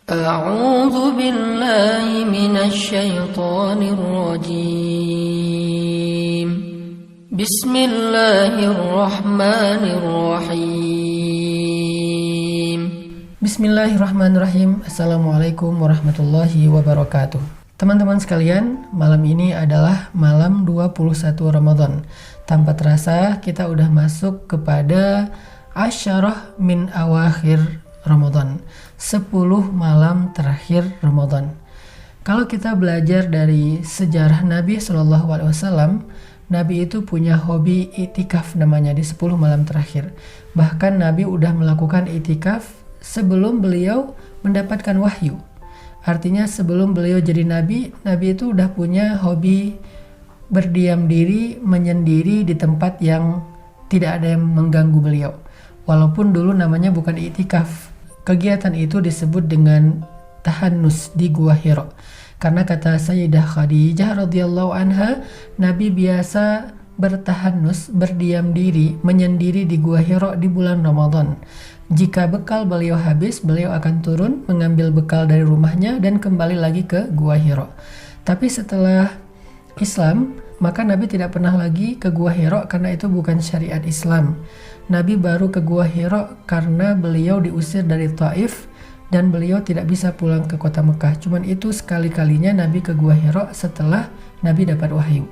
أعوذ بالله من الشيطان الرجيم بسم الله الرحمن الرحيم Bismillahirrahmanirrahim. Assalamualaikum warahmatullahi wabarakatuh. Teman-teman sekalian, malam ini adalah malam 21 Ramadan. Tanpa terasa kita udah masuk kepada asyarah min awakhir Ramadan, 10 malam terakhir Ramadan. Kalau kita belajar dari sejarah Nabi SAW, Nabi itu punya hobi itikaf namanya di 10 malam terakhir. Bahkan Nabi udah melakukan itikaf sebelum beliau mendapatkan wahyu. Artinya sebelum beliau jadi Nabi, Nabi itu udah punya hobi berdiam diri, menyendiri di tempat yang tidak ada yang mengganggu beliau. Walaupun dulu namanya bukan itikaf. Kegiatan itu disebut dengan tahannus di Gua Hira. Karena kata Sayyidah Khadijah radhiyallahu anha, Nabi biasa bertahannus, berdiam diri, menyendiri di Gua Hira di bulan Ramadan. Jika bekal beliau habis, beliau akan turun mengambil bekal dari rumahnya dan kembali lagi ke Gua Hira. Tapi setelah Islam, maka Nabi tidak pernah lagi ke Gua Hira karena itu bukan syariat Islam. Nabi baru ke Gua Hira karena beliau diusir dari Taif dan beliau tidak bisa pulang ke kota Mekah. Cuman itu sekali-kalinya Nabi ke Gua Hira setelah Nabi dapat wahyu.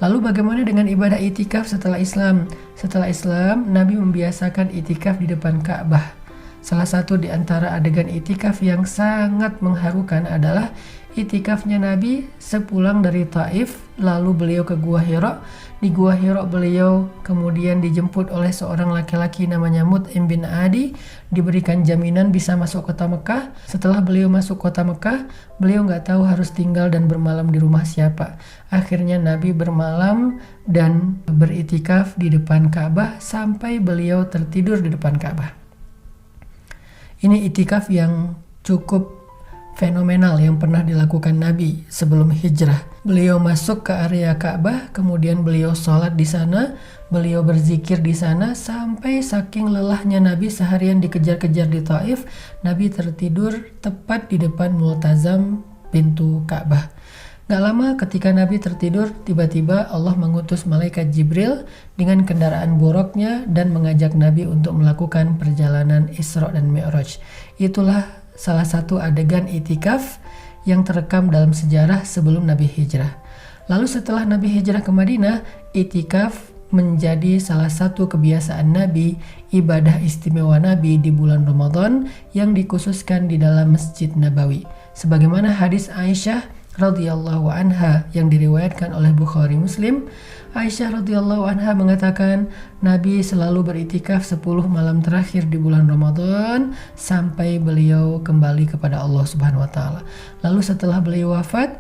Lalu bagaimana dengan ibadah itikaf setelah Islam? Setelah Islam, Nabi membiasakan itikaf di depan Ka'bah. Salah satu di antara adegan itikaf yang sangat mengharukan adalah itikafnya Nabi sepulang dari Taif, lalu beliau ke Gua Hira. Di Gua Hira beliau kemudian dijemput oleh seorang laki-laki namanya Mut'im bin Adi, diberikan jaminan bisa masuk kota Mekah. Setelah beliau masuk kota Mekah, beliau nggak tahu harus tinggal dan bermalam di rumah siapa. Akhirnya Nabi bermalam dan beritikaf di depan Ka'bah sampai beliau tertidur di depan Ka'bah. Ini itikaf yang cukup fenomenal yang pernah dilakukan Nabi sebelum hijrah. Beliau masuk ke area Ka'bah, kemudian beliau sholat di sana, beliau berzikir di sana sampai saking lelahnya Nabi seharian dikejar-kejar di Taif, Nabi tertidur tepat di depan multazam pintu Ka'bah. Gak lama ketika Nabi tertidur, tiba-tiba Allah mengutus malaikat Jibril dengan kendaraan boroknya dan mengajak Nabi untuk melakukan perjalanan Isra dan Mi'raj. Itulah salah satu adegan itikaf yang terekam dalam sejarah sebelum Nabi hijrah. Lalu setelah Nabi hijrah ke Madinah, itikaf menjadi salah satu kebiasaan Nabi, ibadah istimewa Nabi di bulan Ramadan yang dikhususkan di dalam Masjid Nabawi. Sebagaimana hadis Aisyah radhiyallahu anha yang diriwayatkan oleh Bukhari Muslim, Aisyah radhiyallahu anha mengatakan Nabi selalu beritikaf 10 malam terakhir di bulan Ramadan sampai beliau kembali kepada Allah Subhanahu wa taala. Lalu setelah beliau wafat,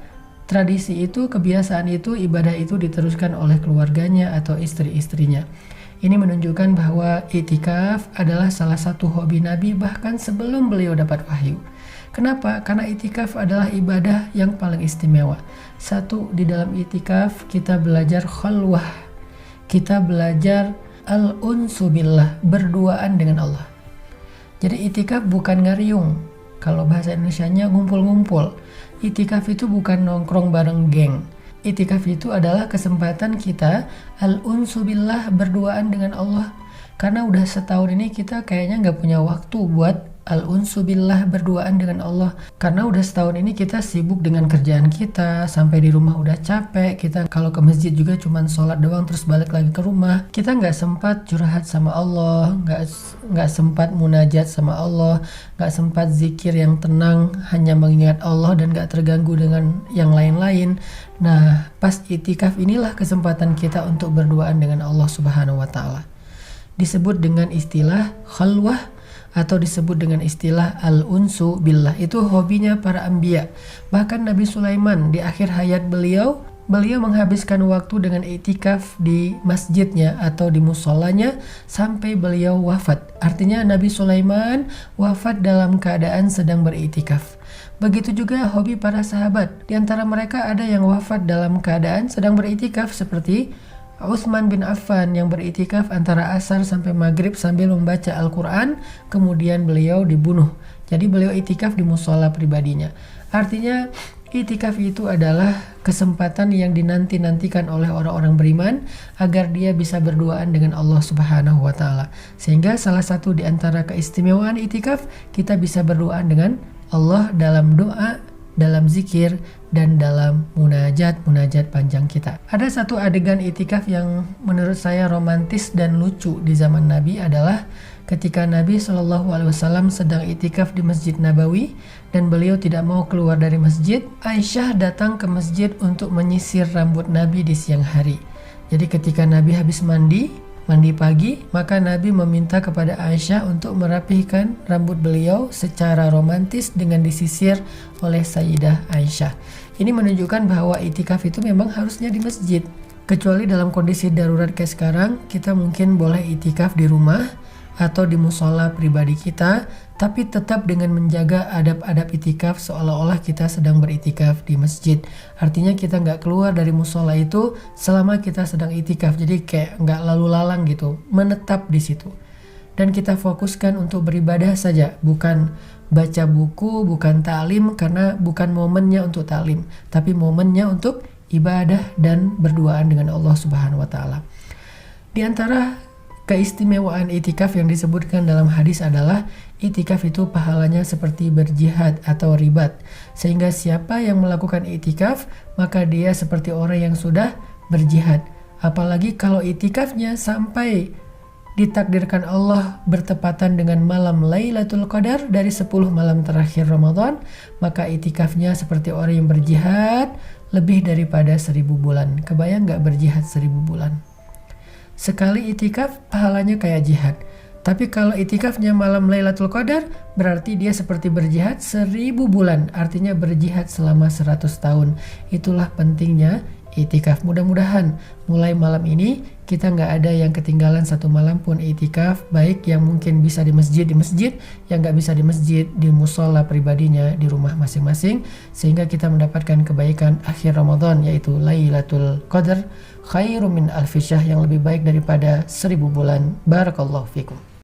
tradisi itu, kebiasaan itu, ibadah itu diteruskan oleh keluarganya atau istri-istrinya. Ini menunjukkan bahwa itikaf adalah salah satu hobi Nabi bahkan sebelum beliau dapat wahyu. Kenapa? Karena itikaf adalah ibadah yang paling istimewa. Satu, di dalam itikaf kita belajar khalwah. Kita belajar al-unsu billah, berduaan dengan Allah. Jadi itikaf bukan ngariung. Kalau bahasa Indonesianya ngumpul-ngumpul. Itikaf itu bukan nongkrong bareng geng. Itikaf itu adalah kesempatan kita al-unsu billah, berduaan dengan Allah. Karena udah setahun ini kita kayaknya nggak punya waktu buat al-unsu billah, berduaan dengan Allah. Karena udah setahun ini kita sibuk dengan kerjaan kita, sampai di rumah udah capek, kita kalau ke masjid juga cuman sholat doang terus balik lagi ke rumah. Kita nggak sempat curhat sama Allah, nggak sempat munajat sama Allah, nggak sempat zikir yang tenang, hanya mengingat Allah dan nggak terganggu dengan yang lain-lain. Nah, pas itikaf inilah kesempatan kita untuk berduaan dengan Allah Subhanahu wa taala. Disebut dengan istilah khalwah atau disebut dengan istilah al-unsu billah. Itu hobinya para anbiya. Bahkan Nabi Sulaiman di akhir hayat beliau menghabiskan waktu dengan itikaf di masjidnya atau di musolanya sampai beliau wafat. Artinya Nabi Sulaiman wafat dalam keadaan sedang beritikaf. Begitu juga hobi para sahabat. Di antara mereka ada yang wafat dalam keadaan sedang beritikaf seperti Utsman bin Affan yang beritikaf antara asar sampai maghrib sambil membaca Al-Quran, kemudian beliau dibunuh. Jadi beliau itikaf di musola pribadinya. Artinya itikaf itu adalah kesempatan yang dinanti-nantikan oleh orang-orang beriman agar dia bisa berduaan dengan Allah Subhanahu wa taala. Sehingga salah satu di antara keistimewaan itikaf, kita bisa berduaan dengan Allah dalam doa, dalam zikir, dan dalam munajat panjang kita. Ada satu adegan itikaf yang menurut saya romantis dan lucu di zaman Nabi adalah ketika Nabi SAW sedang itikaf di Masjid Nabawi dan beliau tidak mau keluar dari masjid. Aisyah datang ke masjid untuk menyisir rambut Nabi di siang hari. Jadi ketika Nabi habis mandi pagi, maka Nabi meminta kepada Aisyah untuk merapihkan rambut beliau secara romantis dengan disisir oleh Sayyidah Aisyah. Ini menunjukkan bahwa itikaf itu memang harusnya di masjid. Kecuali dalam kondisi darurat kayak sekarang, kita mungkin boleh itikaf di rumah atau di musola pribadi kita, tapi tetap dengan menjaga adab-adab itikaf seolah-olah kita sedang beritikaf di masjid. Artinya kita nggak keluar dari musola itu selama kita sedang itikaf, jadi kayak nggak lalu lalang gitu, menetap di situ. Dan kita fokuskan untuk beribadah saja, bukan baca buku, bukan ta'lim, karena bukan momennya untuk ta'lim, tapi momennya untuk ibadah dan berduaan dengan Allah Subhanahu wa taala. Di antara keistimewaan itikaf yang disebutkan dalam hadis adalah itikaf itu pahalanya seperti berjihad atau ribat. Sehingga siapa yang melakukan itikaf, maka dia seperti orang yang sudah berjihad. Apalagi kalau itikafnya sampai ditakdirkan Allah bertepatan dengan malam Lailatul Qadar dari 10 malam terakhir Ramadan, maka itikafnya seperti orang yang berjihad lebih daripada 1000 bulan. Kebayang gak berjihad 1000 bulan? Sekali itikaf pahalanya kayak jihad. Tapi kalau itikafnya malam Lailatul Qadar, berarti dia seperti berjihad 1000 bulan. Artinya berjihad selama 100 tahun. Itulah pentingnya itikaf. Mudah-mudahan mulai malam ini kita nggak ada yang ketinggalan satu malam pun itikaf. Baik yang mungkin bisa di masjid, yang nggak bisa di masjid, di musola pribadinya, di rumah masing-masing. Sehingga kita mendapatkan kebaikan akhir Ramadan, yaitu Lailatul Qadar khairum min alfi syahr, yang lebih baik daripada 1000 bulan. Barakallahu fikum.